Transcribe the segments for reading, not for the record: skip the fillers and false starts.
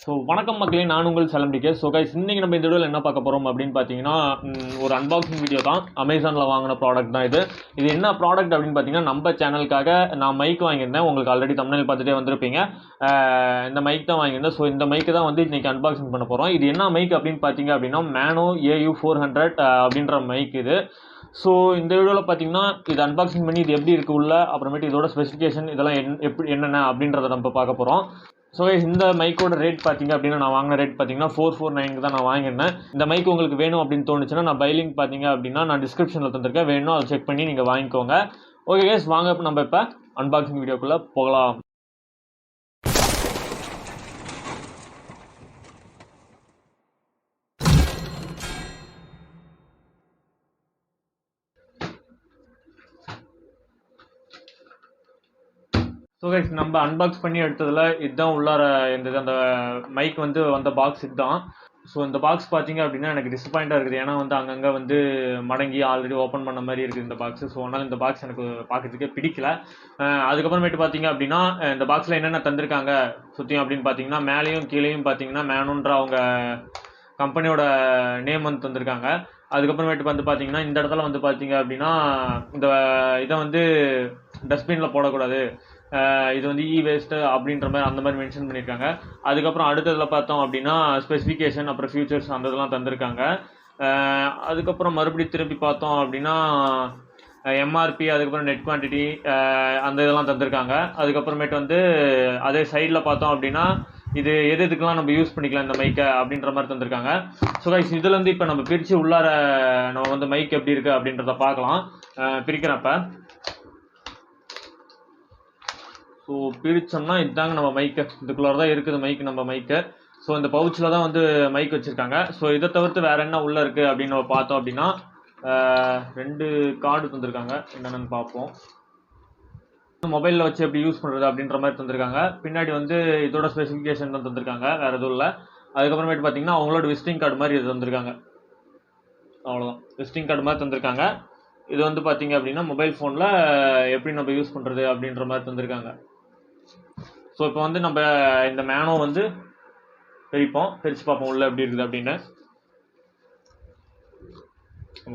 வணக்கம் மக்களே, நான் உங்கள் செலம்பிக்கே. கைஸ், இன்னைக்கு நம்ம இந்த வீடியோவில் என்ன பார்க்க போகிறோம் அப்படின்னு பார்த்தீங்கன்னா, ஒரு அன்பாக்சிங் வீடியோ தான். அமேசானில் வாங்கின ப்ராடக்ட் தான் இது. என்ன ப்ராடக்ட் அப்படின்னு பார்த்தீங்கன்னா, நம்ம சேனலுக்காக நான் மைக் வாங்கியிருந்தேன். உங்களுக்கு ஆல்ரெடி தம்ப்நெயில் பார்த்துட்டே வந்திருப்பீங்க. இந்த மைக் தான் வாங்கியிருந்தேன். இந்த மைக்கு தான் வந்து இன்றைக்கி அன்பாக்சிங் பண்ண போகிறோம். இது என்ன மைக் அப்படின்னு பார்த்தீங்க அப்படின்னா, MAONO AU-400 அப்படின்ற மைக் இது. இந்த வீடியோவில் பார்த்தீங்கன்னா, இது அன்பாக்சிங் பண்ணி இது எப்படி இருக்குது உள்ள, அப்புறமேட்டு இதோட ஸ்பெசிஃபிகேஷன் இதெல்லாம் என்னென்ன அப்படின்றத நம்ம பார்க்க போகிறோம். இந்த மைக்கோட ரேட் பார்த்தீங்க அப்படின்னா, நான் வாங்கின ரேட் பார்த்தீங்கன்னா 449 தான் நான் வாங்கியிருந்தேன். இந்த மைக் உங்களுக்கு வேணும் அப்படின்னு தோணுச்சுன்னா நான் பை லிங்க் பார்த்தீங்க அப்படின்னா நான் டிஸ்கிரிப்ஷனில் தந்திருக்கேன். வேணும் அதை செக் பண்ணி நீங்கள் வாங்கிக்கோங்க. ஓகே கேஸ், வாங்க நம்ம இப்போ அன்பாக்சிங் வீடியோக்குள்ளே போகலாம். கைஸ், நம்ம அன்பாக்ஸ் பண்ணி எடுத்ததில் இதுதான் உள்ளார இருந்தது. அந்த மைக் வந்து வந்த பாக்ஸ் இதுதான். இந்த பாக்ஸ் பார்த்தீங்க அப்படின்னா எனக்கு டிசப்பாயிண்டாக இருக்குது. ஏன்னா வந்து அங்கங்கே வந்து மடங்கி ஆல்ரெடி ஓப்பன் பண்ண மாதிரி இருக்குது இந்த பாக்ஸ். அதனால் இந்த பாக்ஸ் எனக்கு பார்க்கறதுக்கே பிடிக்கல. அதுக்கப்புறமேட்டு பார்த்தீங்க அப்படின்னா, இந்த பாக்ஸில் என்னென்ன தந்திருக்காங்க சுற்றியும் அப்படின்னு பார்த்தீங்கன்னா, மேலேயும் கீழேயும் பார்த்தீங்கன்னா மேனோன்ற அவங்க கம்பெனியோட நேம் வந்து தந்திருக்காங்க. அதுக்கப்புறமேட்டு வந்து பார்த்தீங்கன்னா, இந்த இடத்துல வந்து பார்த்தீங்க அப்படின்னா, இந்த இதை வந்து டஸ்ட்பினில் போடக்கூடாது, இது வந்து வேஸ்ட்டு அப்படின்ற மாதிரி அந்த மாதிரி மென்ஷன் பண்ணியிருக்காங்க. அதுக்கப்புறம் அடுத்ததில் பார்த்தோம் அப்படின்னா ஸ்பெசிஃபிகேஷன், அப்புறம் ஃபியூச்சர்ஸ் அந்த இதெல்லாம் தந்திருக்காங்க. அதுக்கப்புறம் மறுபடியும் திருப்பி பார்த்தோம் அப்படின்னா எம்ஆர்பி, அதுக்கப்புறம் நெட் குவான்டிட்டி அந்த இதெல்லாம் தந்திருக்காங்க. அதுக்கப்புறமேட்டு வந்து அதே சைடில் பார்த்தோம் அப்படின்னா இது எதுக்கெல்லாம் நம்ம யூஸ் பண்ணிக்கலாம் இந்த மைக்கை அப்படின்ற மாதிரி தந்திருக்காங்க. கைஸ், இதுலேருந்து இப்போ நம்ம பிரித்து உள்ளார நம்ம வந்து மைக் எப்படி இருக்குது அப்படின்றத பார்க்கலாம். பிரிக்கிறப்ப பிரித்தோம்னா இதுதாங்க நம்ம மைக்கு. இதுக்குள்ளார தான் இருக்குது மைக்கு, நம்ம மைக்கு. இந்த பவுச்சில் தான் வந்து மைக் வச்சுருக்காங்க. இதை தவிர்த்து வேறு என்ன உள்ளே இருக்குது அப்படின்னு நம்ம பார்த்தோம் அப்படின்னா, 2 கார்டு தந்திருக்காங்க. என்னென்னு பார்ப்போம். மொபைலில் வச்சு எப்படி யூஸ் பண்ணுறது அப்படின்ற மாதிரி தந்திருக்காங்க. பின்னாடி வந்து இதோட ஸ்பெசிஃபிகேஷன் தான் தந்திருக்காங்க, வேறு எதுவும் இல்லை. அதுக்கப்புறமேட்டு பார்த்தீங்கன்னா அவங்களோட விசிட்டிங் கார்டு மாதிரி இது தந்திருக்காங்க. அவ்வளோதான், விசிட்டிங் கார்டு மாதிரி தந்திருக்காங்க. இது வந்து பார்த்தீங்க அப்படின்னா மொபைல் ஃபோனில் எப்படி நம்ம யூஸ் பண்ணுறது அப்படின்ற மாதிரி தந்திருக்காங்க. இப்போ வந்து நம்ம இந்த MAONO வந்து பிரித்து பார்ப்போம் உள்ள எப்படி இருக்குது அப்படின்னு.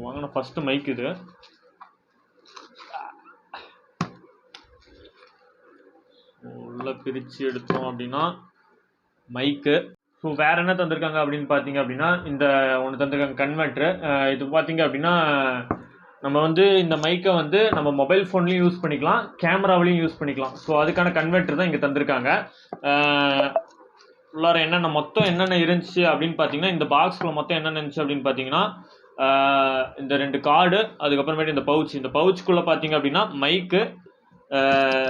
வாங்கின ஃபர்ஸ்ட் மைக் இது. உள்ள பிரித்து எடுத்தோம் அப்படின்னா மைக்கு. வேற என்ன தந்திருக்காங்க அப்படின்னு பார்த்தீங்க அப்படின்னா, இந்த ஒன்று தந்திருக்காங்க கன்வெர்ட்ரு. இது பார்த்தீங்க அப்படின்னா நம்ம வந்து இந்த மைக்கை வந்து நம்ம மொபைல் ஃபோன்லேயும் யூஸ் பண்ணிக்கலாம், கேமராவிலையும் யூஸ் பண்ணிக்கலாம். அதுக்கான கன்வெர்ட்டர் தான் இங்கே தந்திருக்காங்க. உள்ளார மொத்தம் என்னென்ன இருந்துச்சு அப்படின்னு பார்த்தீங்கன்னா, இந்த பாக்ஸ்குள்ள மொத்தம் என்னென்ன இருந்துச்சு அப்படின்னு பார்த்தீங்கன்னா, இந்த 2 கார்டு, அதுக்கப்புறமேட்டு இந்த பவுச்சுக்குள்ளே பார்த்தீங்க அப்படின்னா மைக்கு,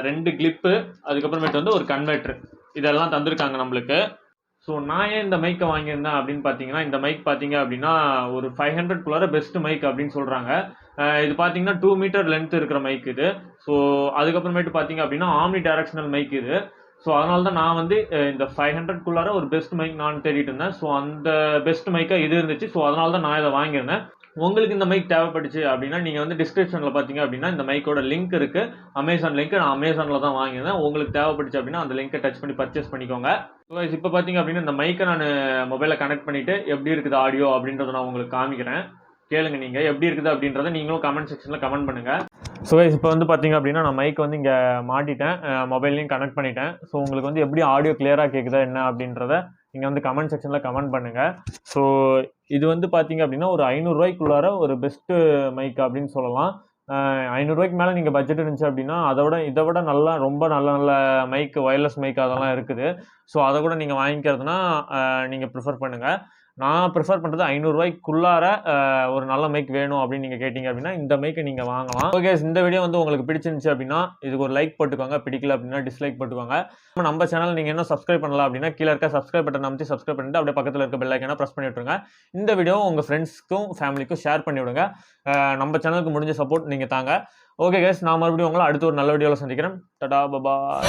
2 கிளிப்பு, அதுக்கப்புறமேட்டு வந்து ஒரு கன்வெர்ட்டர், இதெல்லாம் தந்திருக்காங்க நம்மளுக்கு. நான் ஏன் இந்த மைக்கை வாங்கியிருந்தேன் அப்படின்னு பார்த்தீங்கன்னா, இந்த மைக் பார்த்தீங்க அப்படின்னா ஒரு 500 பெஸ்ட் மைக் அப்படின்னு சொல்கிறாங்க. இது பார்த்தீங்கன்னா 2 மீட்டர் லென்த் இருக்கிற மைக் இது. அதுக்கப்புறமேட்டு பார்த்தீங்க அப்படின்னா ஆம்னிடைரக்ஷனல் மைக் இது. அதனால தான் நான் வந்து இந்த 500 ஒரு பெஸ்ட் மைக் நான் தேடிட்டு இருந்தேன். அந்த பெஸ்ட் மைக்காக இது இருந்துச்சு. அதனால தான் நான் இதை வாங்கியிருந்தேன். உங்களுக்கு இந்த மைக் தேவைப்பட்டுச்சு அப்படின்னா நீங்கள் வந்து டிஸ்கிரிப்ஷனில் பார்த்தீங்க அப்படின்னா இந்த மைக்கோட லிங்க் இருக்குது, அமேசான் லிங்க். நான் அமேசானில் தான் வாங்கியிருந்தேன். உங்களுக்கு தேவைப்பட்டுச்சு அப்படின்னா அந்த லிங்கை டச் பண்ணி பர்ச்சேஸ் பண்ணிக்கோங்க. இப்போ பார்த்தீங்க அப்படின்னா இந்த மைக்கை நான் மொபைலில் கனெக்ட் பண்ணிவிட்டு எப்படி இருக்குது ஆடியோ அப்படின்றத நான் உங்களுக்கு காமிக்கிறேன். கேளுங்க, நீங்கள் எப்படி இருக்குது அப்படின்றத நீங்களும் கமெண்ட் செக்ஷனில் கமெண்ட் பண்ணுங்கள். இப்போ வந்து பார்த்தீங்க அப்படின்னா நான் மைக் வந்து இங்கே மாட்டிட்டேன், மொபைல்லையும் கனெக்ட் பண்ணிட்டேன். உங்களுக்கு வந்து எப்படி ஆடியோ கிளியராக கேட்குதா என்ன அப்படின்றத நீங்கள் வந்து கமெண்ட் செக்ஷனில் கமெண்ட் பண்ணுங்கள். இது வந்து பார்த்தீங்க அப்படின்னா ஒரு 500 ரூபாய்க்குள்ளார ஒரு பெஸ்ட்டு மைக் அப்படின்னு சொல்லலாம். 500 ரூபாய்க்கு மேலே நீங்கள் பட்ஜெட் இருந்துச்சு அப்படின்னா இதை விட நல்லா ரொம்ப நல்ல மைக், ஒயர்லெஸ் மைக் அதெல்லாம் இருக்குது. அதை கூட நீங்கள் வாங்கிக்கிறதுனா நீங்கள் ப்ரிஃபர் பண்ணுங்கள். நான் ப்ரிஃபர் பண்ணுறது 500 ரூபாய்க்குள்ளார ஒரு நல்ல மைக் வேணும் அப்படின்னு நீங்கள் கேட்டிங்க அப்படின்னா இந்த மைக்கை நீங்கள் வாங்கலாம். ஓகே, இந்த வீடியோ வந்து உங்களுக்கு பிடிச்சிருந்துச்சு அப்படின்னா இதுக்கு ஒரு லைக் போட்டுக்கோங்க, பிடிக்கல அப்படின்னா டிஸ்லைக் போட்டுக்கோங்க. நம்ம சேனல் நீங்கள் என்ன சப்ஸ்கிரைப் பண்ணலாம் அப்படின்னா கீழே இருக்க சப்ஸ்கிரைப் பட்டன் அமைத்து சப்ஸ்கிரைப் பண்ணிட்டு அப்படியே பக்கத்தில் இருக்க பெல் ஐக்கானை ப்ரெஸ் பண்ணி விட்டுருங்க. இந்த வீடியோ உங்கள் ஃப்ரெண்ட்ஸ்க்கும் ஃபேமிலிக்கும் ஷேர் பண்ணி விடுங்க. நம்ம சேனலுக்கு முடிஞ்ச சப்போர்ட் நீங்கள் தாங்க. ஓகே கேஸ், நான் மறுபடியும் உங்களை அடுத்த ஒரு நல்ல வீடியோவில் சந்திக்கிறேன். டாடா, பாய்.